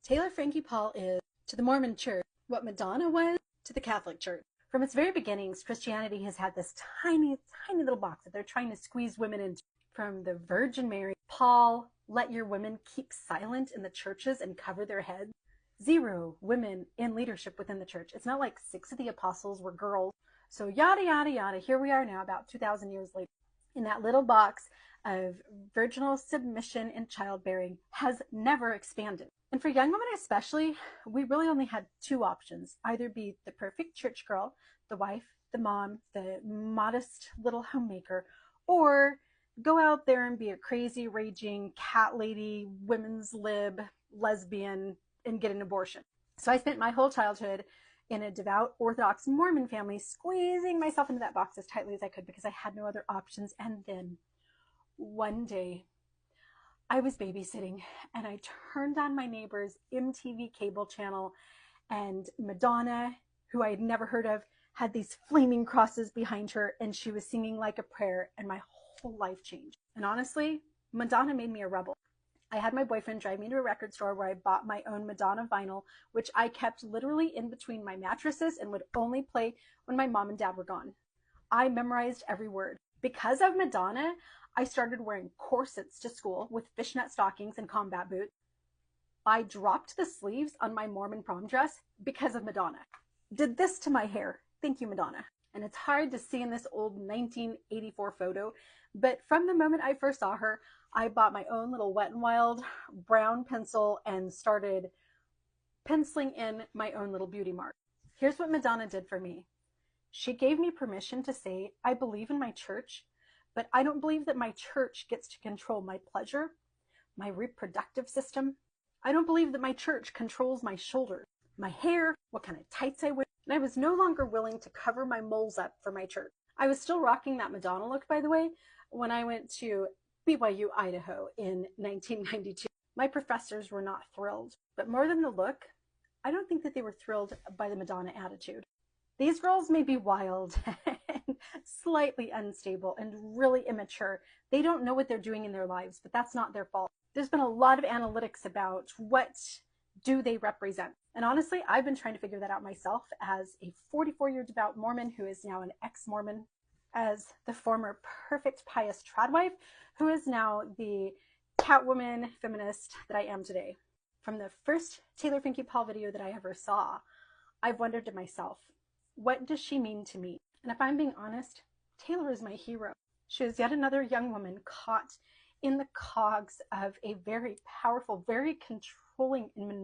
Taylor Frankie Paul is to the Mormon Church what Madonna was to the Catholic Church. From its very beginnings, Christianity has had this tiny, tiny little box that they're trying to squeeze women into. From the Virgin Mary, Paul, let your women keep silent in the churches and cover their heads. Zero women in leadership within the church. It's not like 6 of the apostles were girls. So yada, yada, yada. Here we are now, about 2,000 years later. In that little box of virginal submission and childbearing has never expanded. And for young women especially, we really only had 2 options. Either be the perfect church girl, the wife, the mom, the modest little homemaker, or go out there and be a crazy, raging cat lady, women's lib, lesbian, and get an abortion. So I spent my whole childhood in a devout Orthodox Mormon family, squeezing myself into that box as tightly as I could because I had no other options. And then one day I was babysitting and I turned on my neighbor's MTV cable channel, and Madonna, who I had never heard of, had these flaming crosses behind her and she was singing like a prayer, and my whole life changed. And honestly, Madonna made me a rebel. I had my boyfriend drive me to a record store where I bought my own Madonna vinyl, which I kept literally in between my mattresses and would only play when my mom and dad were gone. I memorized every word. Because of Madonna, I started wearing corsets to school with fishnet stockings and combat boots. I dropped the sleeves on my Mormon prom dress because of Madonna. Did this to my hair. Thank you, Madonna. And it's hard to see in this old 1984 photo, but from the moment I first saw her, I bought my own little Wet n Wild brown pencil and started penciling in my own little beauty mark. Here's what Madonna did for me. She gave me permission to say, I believe in my church, but I don't believe that my church gets to control my pleasure, my reproductive system. I don't believe that my church controls my shoulders, my hair, what kind of tights I wear. And I was no longer willing to cover my moles up for my church. I was still rocking that Madonna look, by the way, when I went to BYU, Idaho in 1992. My professors were not thrilled, but more than the look, I don't think that they were thrilled by the Madonna attitude. These girls may be wild and slightly unstable and really immature. They don't know what they're doing in their lives, but that's not their fault. There's been a lot of analytics about what do they represent. And honestly, I've been trying to figure that out myself as a 44-year devout Mormon who is now an ex-Mormon, as the former perfect pious tradwife who is now the Catwoman feminist that I am today. From the first Taylor Frankie Paul video that I ever saw, I've wondered to myself, what does she mean to me? And if I'm being honest, Taylor is my hero. She is yet another young woman caught in the cogs of a very powerful, very controlling and